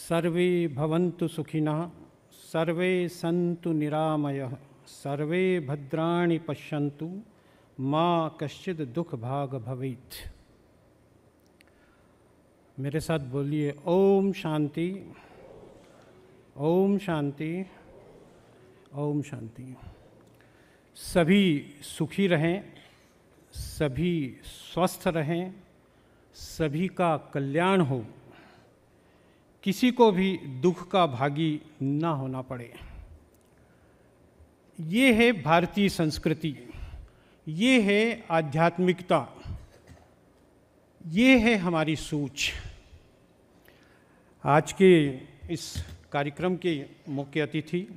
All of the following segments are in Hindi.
सर्वे भवन्तु सुखिनः, सर्वे सन्तु निरामयः, सर्वे भद्राणि पश्यन्तु, मा कश्चित् दुख भाग भवेत्। मेरे साथ बोलिए ओम शांति, ओम शांति, ओम शांति। सभी सुखी रहें, सभी स्वस्थ रहें, सभी का कल्याण हो, किसी को भी दुख का भागी ना होना पड़े। ये है भारतीय संस्कृति, ये है आध्यात्मिकता, ये है हमारी सोच। आज के इस कार्यक्रम के मुख्य अतिथि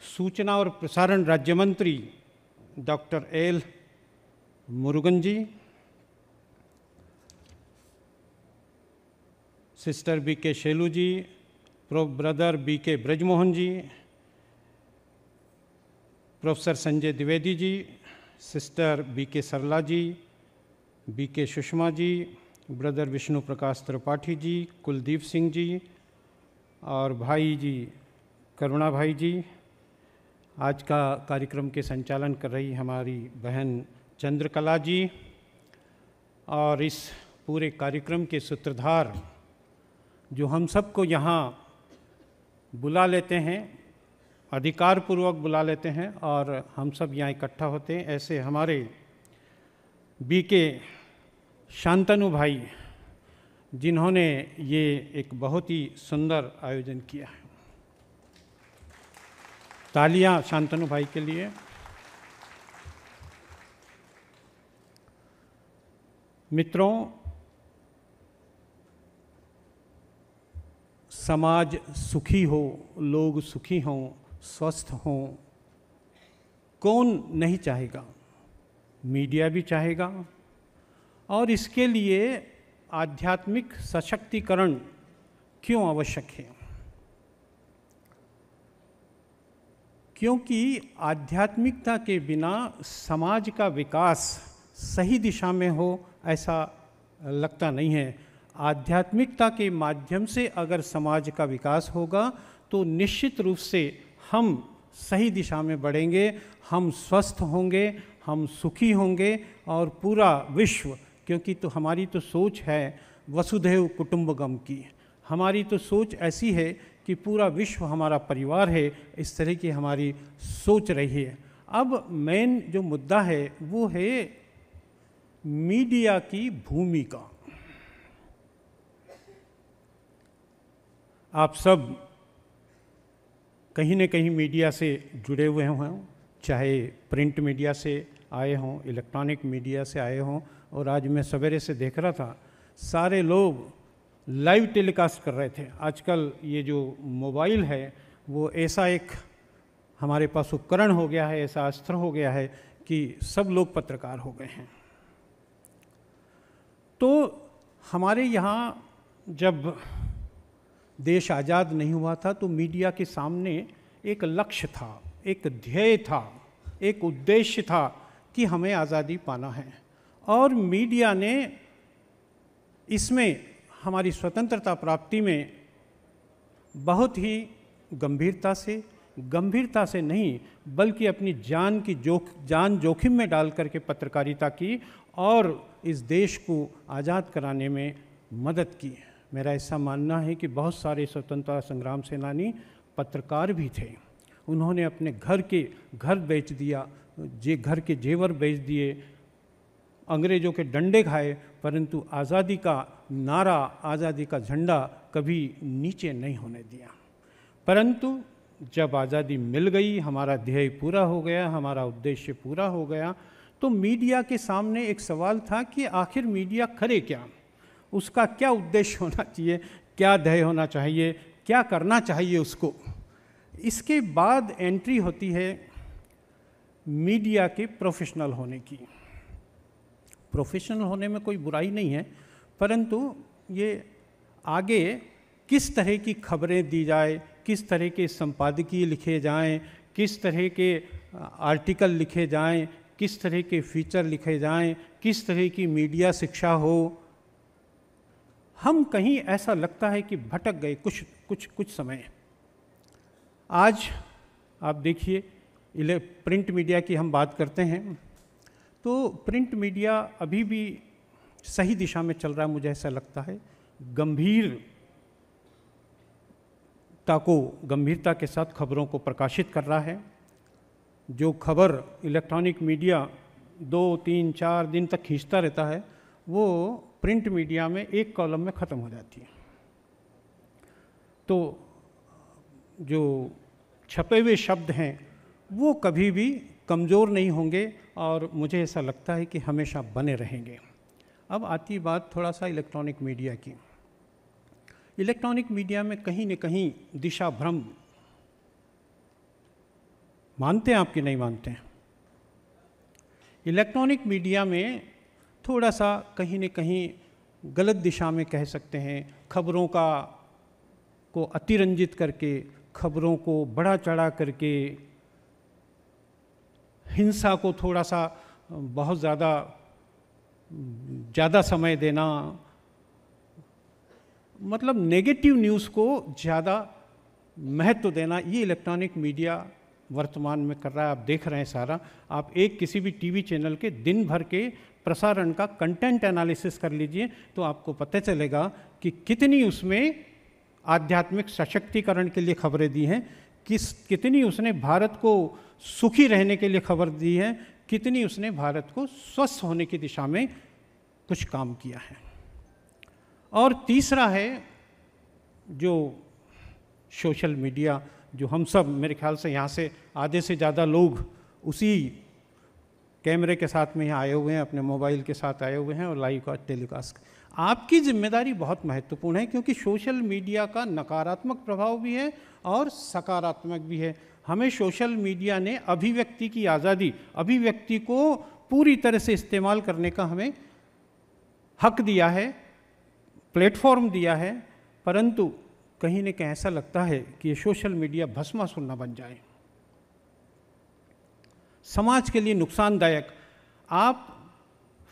सूचना और प्रसारण राज्य मंत्री डॉक्टर एल मुरुगन जी, सिस्टर बी के शेलू जी, ब्रदर बी के ब्रजमोहन जी, professor Sanjay Dwivedi ji, sister B के सरला जी, बी के सुषमा जी, ब्रदर विष्णु प्रकाश त्रिपाठी जी, कुलदीप सिंह जी और भाई जी करुणा भाई जी। आज का कार्यक्रम के संचालन कर रही हमारी बहन चंद्रकला जी और इस पूरे कार्यक्रम के सूत्रधार जो हम सबको यहाँ बुला लेते हैं, अधिकारपूर्वक बुला लेते हैं और हम सब यहाँ इकट्ठा होते हैं, ऐसे हमारे बी के शांतनु भाई जिन्होंने ये एक बहुत ही सुंदर आयोजन किया है। तालियां शांतनु भाई के लिए। मित्रों, समाज सुखी हो, लोग सुखी हों, स्वस्थ हों, कौन नहीं चाहेगा? मीडिया भी चाहेगा और इसके लिए आध्यात्मिक सशक्तिकरण क्यों आवश्यक है? क्योंकि आध्यात्मिकता के बिना समाज का विकास सही दिशा में हो ऐसा लगता नहीं है। आध्यात्मिकता के माध्यम से अगर समाज का विकास होगा तो निश्चित रूप से हम सही दिशा में बढ़ेंगे, हम स्वस्थ होंगे, हम सुखी होंगे और पूरा विश्व, क्योंकि तो हमारी तो सोच है वसुधैव कुटुंबकम की, हमारी तो सोच ऐसी है कि पूरा विश्व हमारा परिवार है, इस तरह की हमारी सोच रही है। अब मेन जो मुद्दा है वो है मीडिया की भूमिका। आप सब कहीं न कहीं मीडिया से जुड़े हुए हों, चाहे प्रिंट मीडिया से आए हों, इलेक्ट्रॉनिक मीडिया से आए हों। और आज मैं सवेरे से देख रहा था, सारे लोग लाइव टेलीकास्ट कर रहे थे। आजकल ये जो मोबाइल है वो ऐसा एक हमारे पास उपकरण हो गया है, ऐसा अस्त्र हो गया है कि सब लोग पत्रकार हो गए हैं। तो हमारे यहाँ जब देश आज़ाद नहीं हुआ था तो मीडिया के सामने एक लक्ष्य था, एक ध्येय था, एक उद्देश्य था कि हमें आज़ादी पाना है। और मीडिया ने इसमें हमारी स्वतंत्रता प्राप्ति में बहुत ही गंभीरता से नहीं बल्कि अपनी जान जोखिम में डाल करके पत्रकारिता की और इस देश को आज़ाद कराने में मदद की। मेरा ऐसा मानना है कि बहुत सारे स्वतंत्रता संग्राम सेनानी पत्रकार भी थे। उन्होंने अपने घर बेच दिया, घर के जेवर बेच दिए, अंग्रेज़ों के डंडे खाए, परंतु आज़ादी का नारा, आज़ादी का झंडा कभी नीचे नहीं होने दिया। परंतु जब आज़ादी मिल गई, हमारा ध्येय पूरा हो गया, हमारा उद्देश्य पूरा हो गया, तो मीडिया के सामने एक सवाल था कि आखिर मीडिया करे क्या, उसका क्या उद्देश्य होना चाहिए, क्या ध्येय होना चाहिए, क्या करना चाहिए उसको। इसके बाद एंट्री होती है मीडिया के प्रोफेशनल होने की। प्रोफेशनल होने में कोई बुराई नहीं है, परंतु ये आगे किस तरह की खबरें दी जाए, किस तरह के संपादकीय लिखे जाएं, किस तरह के आर्टिकल लिखे जाएं, किस तरह के फीचर लिखे जाएं, किस तरह की मीडिया शिक्षा हो, हम कहीं ऐसा लगता है कि भटक गए कुछ समय। आज आप देखिए, प्रिंट मीडिया की हम बात करते हैं तो प्रिंट मीडिया अभी भी सही दिशा में चल रहा है, मुझे ऐसा लगता है। गंभीरता के साथ खबरों को प्रकाशित कर रहा है। जो खबर इलेक्ट्रॉनिक मीडिया 2, 3, 4 दिन तक खींचता रहता है, वो प्रिंट मीडिया में एक कॉलम में ख़त्म हो जाती है। तो जो छपे हुए शब्द हैं वो कभी भी कमज़ोर नहीं होंगे और मुझे ऐसा लगता है कि हमेशा बने रहेंगे। अब आती बात थोड़ा सा इलेक्ट्रॉनिक मीडिया की। इलेक्ट्रॉनिक मीडिया में कहीं न कहीं दिशा भ्रम, मानते हैं आप कि नहीं मानते हैं? इलेक्ट्रॉनिक मीडिया में थोड़ा सा कहीं न कहीं गलत दिशा में कह सकते हैं, खबरों को अतिरंजित करके, खबरों को बढ़ा चढ़ा करके, हिंसा को थोड़ा सा बहुत ज़्यादा समय देना, मतलब नेगेटिव न्यूज़ को ज़्यादा महत्व देना, ये इलेक्ट्रॉनिक मीडिया वर्तमान में कर रहा है। आप देख रहे हैं सारा। आप किसी भी टीवी चैनल के दिन भर के प्रसारण का कंटेंट एनालिसिस कर लीजिए तो आपको पता चलेगा कि कितनी उसमें आध्यात्मिक सशक्तिकरण के लिए खबरें दी हैं, कितनी उसने भारत को सुखी रहने के लिए खबर दी है, कितनी उसने भारत को स्वस्थ होने की दिशा में कुछ काम किया है। और तीसरा है जो सोशल मीडिया, जो हम सब, मेरे ख्याल से यहाँ से आधे से ज़्यादा लोग उसी कैमरे के साथ में यहाँ आए हुए हैं, अपने मोबाइल के साथ आए हुए हैं और लाइव टेलीकास्ट। आपकी जिम्मेदारी बहुत महत्वपूर्ण है, क्योंकि सोशल मीडिया का नकारात्मक प्रभाव भी है और सकारात्मक भी है। हमें सोशल मीडिया ने अभिव्यक्ति की आज़ादी, अभिव्यक्ति को पूरी तरह से इस्तेमाल करने का हमें हक दिया है, प्लेटफॉर्म दिया है, परंतु कहीं न कहीं ऐसा लगता है कि ये सोशल मीडिया भस्मासुर न बन जाए, समाज के लिए नुकसानदायक। आप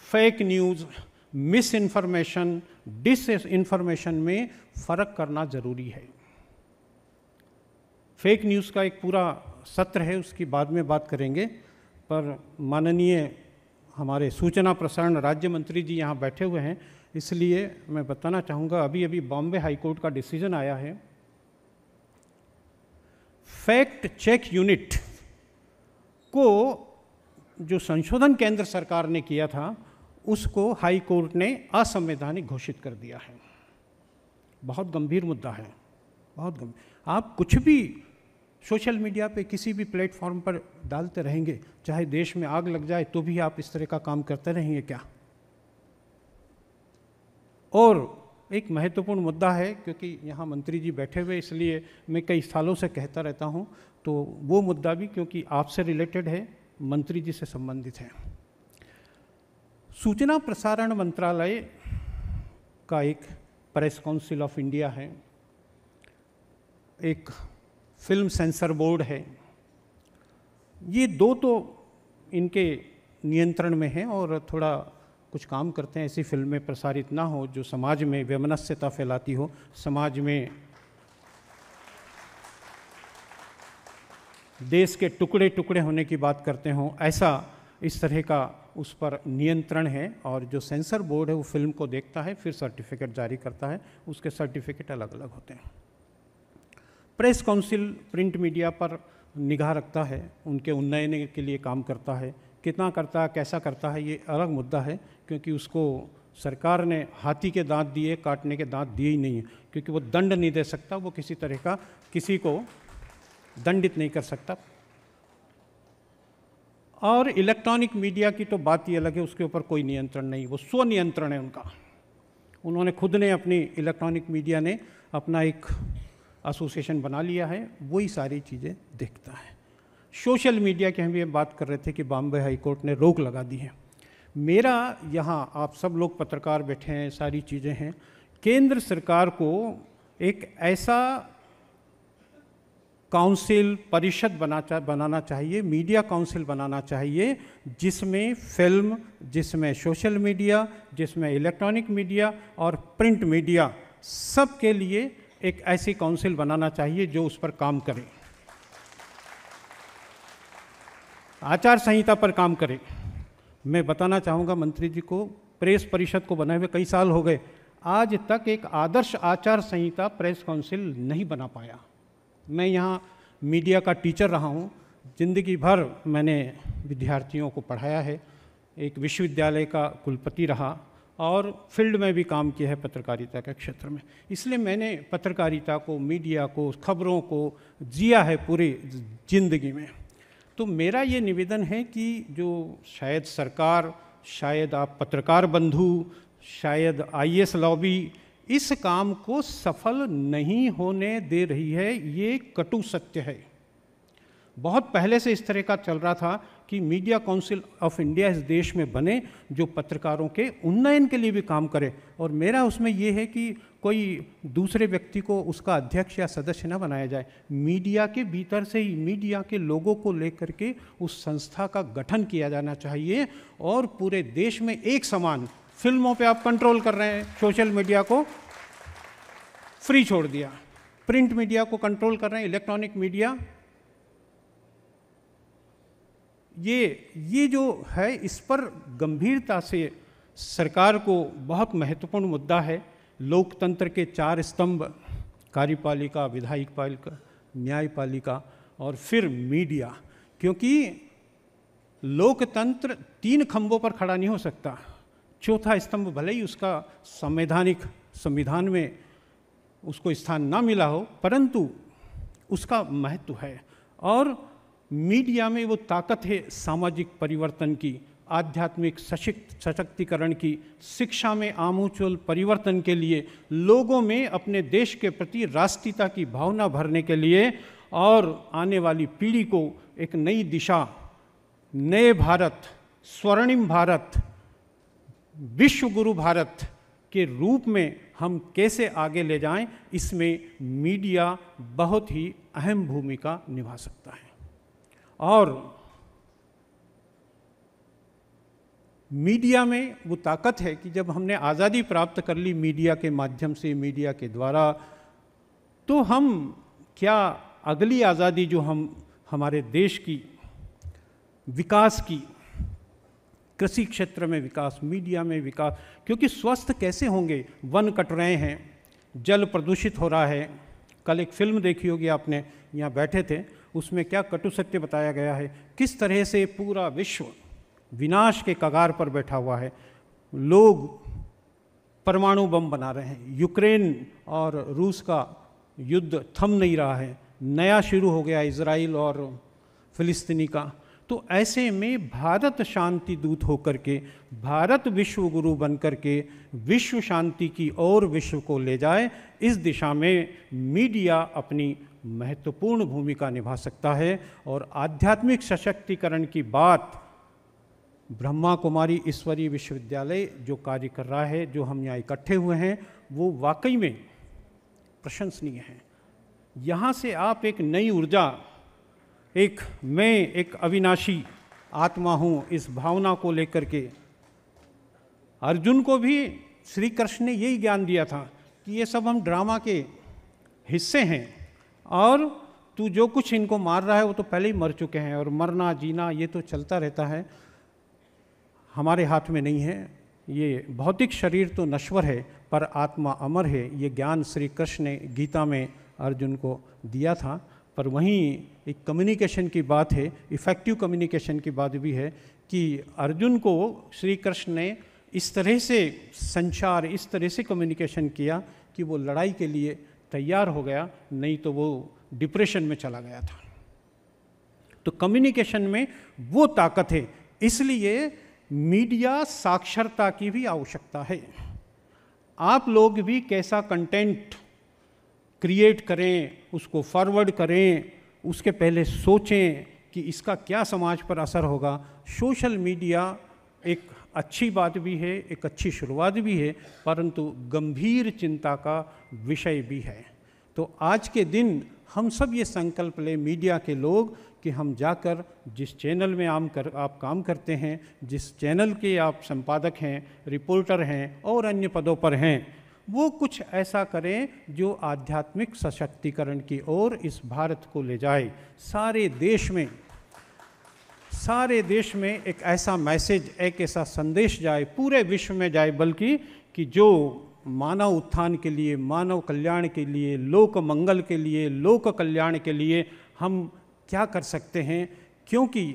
fake news, misinformation, disinformation में फ़र्क करना ज़रूरी है। फेक न्यूज़ का एक पूरा सत्र है, उसकी बाद में बात करेंगे, पर माननीय हमारे सूचना प्रसारण राज्य मंत्री जी यहाँ बैठे हुए हैं, इसलिए मैं बताना चाहूँगा, अभी बॉम्बे हाई कोर्ट का डिसीजन आया है। फैक्ट चेक यूनिट को जो संशोधन केंद्र सरकार ने किया था, उसको हाई कोर्ट ने असंवैधानिक घोषित कर दिया है। बहुत गंभीर मुद्दा है, बहुत गंभीर। आप कुछ भी सोशल मीडिया पे किसी भी प्लेटफॉर्म पर डालते रहेंगे, चाहे देश में आग लग जाए तो भी आप इस तरह का काम करते रहेंगे क्या? और एक महत्वपूर्ण मुद्दा है, क्योंकि यहाँ मंत्री जी बैठे हुए, इसलिए मैं कई सालों से कहता रहता हूँ, तो वो मुद्दा भी क्योंकि आपसे रिलेटेड है, मंत्री जी से संबंधित है। सूचना प्रसारण मंत्रालय का एक प्रेस काउंसिल ऑफ इंडिया है, एक फिल्म सेंसर बोर्ड है, ये दो तो इनके नियंत्रण में हैं और थोड़ा कुछ काम करते हैं, ऐसी फिल्में प्रसारित ना हो जो समाज में वैमनस्यता फैलाती हो, समाज में देश के टुकड़े टुकड़े होने की बात करते हों, ऐसा इस तरह का उस पर नियंत्रण है। और जो सेंसर बोर्ड है वो फिल्म को देखता है, फिर सर्टिफिकेट जारी करता है, उसके सर्टिफिकेट अलग अलग होते हैं। प्रेस काउंसिल प्रिंट मीडिया पर निगाह रखता है, उनके उन्नयन के लिए काम करता है, कितना करता है, कैसा करता है, ये अलग मुद्दा है, क्योंकि उसको सरकार ने हाथी के दांत दिए, काटने के दांत दिए ही नहीं है, क्योंकि वो दंड नहीं दे सकता, वो किसी तरह का किसी को दंडित नहीं कर सकता। और इलेक्ट्रॉनिक मीडिया की तो बात ही अलग है, उसके ऊपर कोई नियंत्रण नहीं, वो स्वनियंत्रण है उनका। उन्होंने खुद ने अपनी इलेक्ट्रॉनिक मीडिया ने अपना एक एसोसिएशन बना लिया है, वही सारी चीज़ें देखता है। सोशल मीडिया की हम ये बात कर रहे थे कि बॉम्बे हाई कोर्ट ने रोक लगा दी है। मेरा यहाँ, आप सब लोग पत्रकार बैठे हैं, सारी चीज़ें हैं, केंद्र सरकार को एक ऐसा काउंसिल परिषद बनाना चाहिए, मीडिया काउंसिल बनाना चाहिए, जिसमें फिल्म, जिसमें सोशल मीडिया, जिसमें इलेक्ट्रॉनिक मीडिया और प्रिंट मीडिया, सब के लिए एक ऐसी काउंसिल बनाना चाहिए जो उस पर काम करे, आचार संहिता पर काम करे। मैं बताना चाहूँगा मंत्री जी को, प्रेस परिषद को बनाए हुए कई साल हो गए, आज तक एक आदर्श आचार संहिता प्रेस काउंसिल नहीं बना पाया। मैं यहाँ मीडिया का टीचर रहा हूँ, जिंदगी भर मैंने विद्यार्थियों को पढ़ाया है, एक विश्वविद्यालय का कुलपति रहा और फील्ड में भी काम किया है पत्रकारिता के क्षेत्र में। इसलिए मैंने पत्रकारिता को, मीडिया को, खबरों को जिया है पूरी जिंदगी में। तो मेरा ये निवेदन है कि जो शायद सरकार, शायद आप पत्रकार बंधु, शायद आईएएस लॉबी इस काम को सफल नहीं होने दे रही है, ये कटु सत्य है। बहुत पहले से इस तरह का चल रहा था कि मीडिया काउंसिल ऑफ इंडिया इस देश में बने जो पत्रकारों के उन्नयन के लिए भी काम करे, और मेरा उसमें ये है कि कोई दूसरे व्यक्ति को उसका अध्यक्ष या सदस्य न बनाया जाए, मीडिया के भीतर से ही मीडिया के लोगों को लेकर के उस संस्था का गठन किया जाना चाहिए और पूरे देश में एक समान। फिल्मों पे आप कंट्रोल कर रहे हैं, सोशल मीडिया को फ्री छोड़ दिया, प्रिंट मीडिया को कंट्रोल कर रहे हैं, इलेक्ट्रॉनिक मीडिया, ये जो है इस पर गंभीरता से सरकार को बहुत महत्वपूर्ण मुद्दा है। लोकतंत्र के 4 स्तंभ, कार्यपालिका, विधायिक पालिका, न्यायपालिका और फिर मीडिया, क्योंकि लोकतंत्र 3 खंभों पर खड़ा नहीं हो सकता। चौथा स्तंभ भले ही उसका संविधान में उसको स्थान ना मिला हो, परंतु उसका महत्व है। और मीडिया में वो ताकत है सामाजिक परिवर्तन की, आध्यात्मिक सशक्तिकरण की, शिक्षा में आमूल परिवर्तन के लिए, लोगों में अपने देश के प्रति राष्ट्रीयता की भावना भरने के लिए और आने वाली पीढ़ी को एक नई दिशा, नए भारत, स्वर्णिम भारत, विश्व गुरु भारत के रूप में हम कैसे आगे ले जाएं, इसमें मीडिया बहुत ही अहम भूमिका निभा सकता है। और मीडिया में वो ताकत है कि जब हमने आज़ादी प्राप्त कर ली मीडिया के माध्यम से, मीडिया के द्वारा, तो हम क्या अगली आज़ादी जो हम हमारे देश की विकास की, कृषि क्षेत्र में विकास, मीडिया में विकास, क्योंकि स्वस्थ कैसे होंगे, वन कट रहे हैं, जल प्रदूषित हो रहा है। कल एक फिल्म देखी होगी आपने, यहाँ बैठे थे, उसमें क्या कटु सत्य बताया गया है, किस तरह से पूरा विश्व विनाश के कगार पर बैठा हुआ है। लोग परमाणु बम बना रहे हैं, यूक्रेन और रूस का युद्ध थम नहीं रहा है, नया शुरू हो गया इजराइल और फिलिस्तीनी का। तो ऐसे में भारत शांति दूत होकर के, भारत विश्व गुरु बन कर के विश्व शांति की ओर विश्व को ले जाए, इस दिशा में मीडिया अपनी महत्वपूर्ण भूमिका निभा सकता है। और आध्यात्मिक सशक्तिकरण की बात ब्रह्मा कुमारी ईश्वरीय विश्वविद्यालय जो कार्य कर रहा है, जो हम यहाँ इकट्ठे हुए हैं, वो वाकई में प्रशंसनीय है। यहाँ से आप एक नई ऊर्जा, मैं एक अविनाशी आत्मा हूँ, इस भावना को लेकर के, अर्जुन को भी श्री कृष्ण ने यही ज्ञान दिया था कि ये सब हम ड्रामा के हिस्से हैं और तू जो कुछ इनको मार रहा है वो तो पहले ही मर चुके हैं, और मरना जीना ये तो चलता रहता है, हमारे हाथ में नहीं है। ये भौतिक शरीर तो नश्वर है पर आत्मा अमर है, ये ज्ञान श्री कृष्ण ने गीता में अर्जुन को दिया था। पर वहीं एक कम्युनिकेशन की बात है, इफ़ेक्टिव कम्युनिकेशन की बात भी है कि अर्जुन को श्री कृष्ण ने इस तरह से संचार, इस तरह से कम्युनिकेशन किया कि वो लड़ाई के लिए तैयार हो गया, नहीं तो वो डिप्रेशन में चला गया था। तो कम्युनिकेशन में वो ताकत है, इसलिए मीडिया साक्षरता की भी आवश्यकता है। आप लोग भी कैसा कंटेंट क्रिएट करें, उसको फॉरवर्ड करें, उसके पहले सोचें कि इसका क्या समाज पर असर होगा। सोशल मीडिया एक अच्छी बात भी है, एक अच्छी शुरुआत भी है, परंतु गंभीर चिंता का विषय भी है। तो आज के दिन हम सब ये संकल्प लें मीडिया के लोग कि हम जाकर जिस चैनल में आप काम करते हैं, जिस चैनल के आप संपादक हैं, रिपोर्टर हैं और अन्य पदों पर हैं, वो कुछ ऐसा करें जो आध्यात्मिक सशक्तिकरण की ओर इस भारत को ले जाए। सारे देश में एक ऐसा मैसेज, एक ऐसा संदेश जाए, पूरे विश्व में जाए, बल्कि कि जो मानव उत्थान के लिए, मानव कल्याण के लिए, लोक मंगल के लिए, लोक कल्याण के लिए हम क्या कर सकते हैं। क्योंकि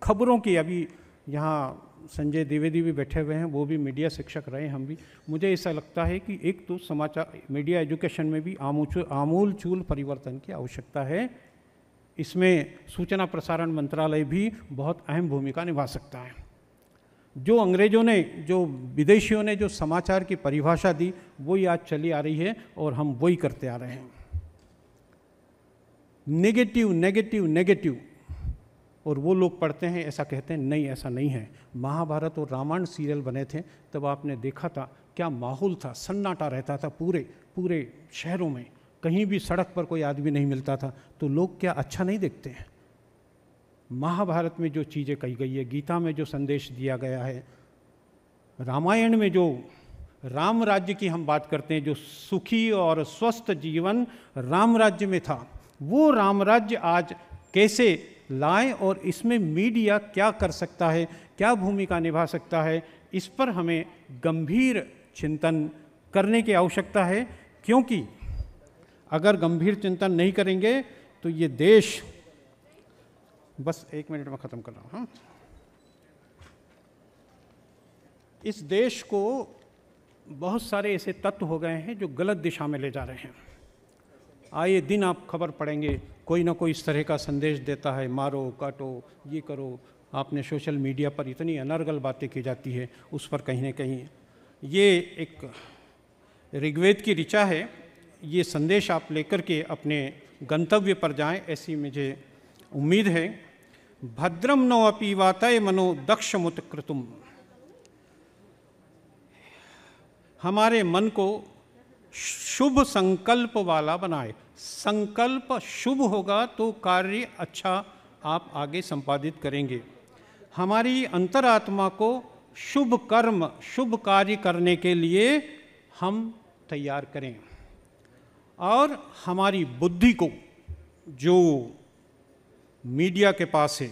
खबरों की, अभी यहाँ संजय द्विवेदी भी बैठे हुए हैं, वो भी मीडिया शिक्षक रहे, हम भी, मुझे ऐसा लगता है कि एक तो समाचार मीडिया एजुकेशन में भी आमूल चूल परिवर्तन की आवश्यकता है। इसमें सूचना प्रसारण मंत्रालय भी बहुत अहम भूमिका निभा सकता है। जो अंग्रेजों ने, जो विदेशियों ने जो समाचार की परिभाषा दी, वही आज चली आ रही है और हम वही करते आ रहे हैं। नेगेटिव नेगेटिव नेगेटिव, और वो लोग पढ़ते हैं, ऐसा कहते हैं, नहीं ऐसा नहीं है। महाभारत और रामायण सीरियल बने थे तब आपने देखा था क्या माहौल था, सन्नाटा रहता था पूरे शहरों में, कहीं भी सड़क पर कोई आदमी नहीं मिलता था। तो लोग क्या अच्छा नहीं देखते हैं? महाभारत में जो चीज़ें कही गई है, गीता में जो संदेश दिया गया है, रामायण में जो राम राज्य की हम बात करते हैं, जो सुखी और स्वस्थ जीवन राम राज्य में था, वो राम राज्य आज कैसे लाएं और इसमें मीडिया क्या कर सकता है, क्या भूमिका निभा सकता है, इस पर हमें गंभीर चिंतन करने की आवश्यकता है। क्योंकि अगर गंभीर चिंतन नहीं करेंगे तो ये देश, बस 1 मिनट में ख़त्म कर रहा हूँ, हाँ, इस देश को बहुत सारे ऐसे तत्व हो गए हैं जो गलत दिशा में ले जा रहे हैं। आए दिन आप खबर पढ़ेंगे, कोई ना कोई इस तरह का संदेश देता है, मारो काटो ये करो। आपने सोशल मीडिया पर इतनी अनर्गल बातें की जाती है, उस पर कहीं ना कहीं ये एक ऋग्वेद की ऋचा है। ये संदेश आप लेकर के अपने गंतव्य पर जाएं, ऐसी मुझे उम्मीद है। भद्रम नो अपि वातय मनो दक्षमुत्कृतुम, हमारे मन को शुभ संकल्प वाला बनाए। संकल्प शुभ होगा तो कार्य अच्छा आप आगे संपादित करेंगे। हमारी अंतरात्मा को शुभ कर्म, शुभ कार्य करने के लिए हम तैयार करें, और हमारी बुद्धि को, जो मीडिया के पास है,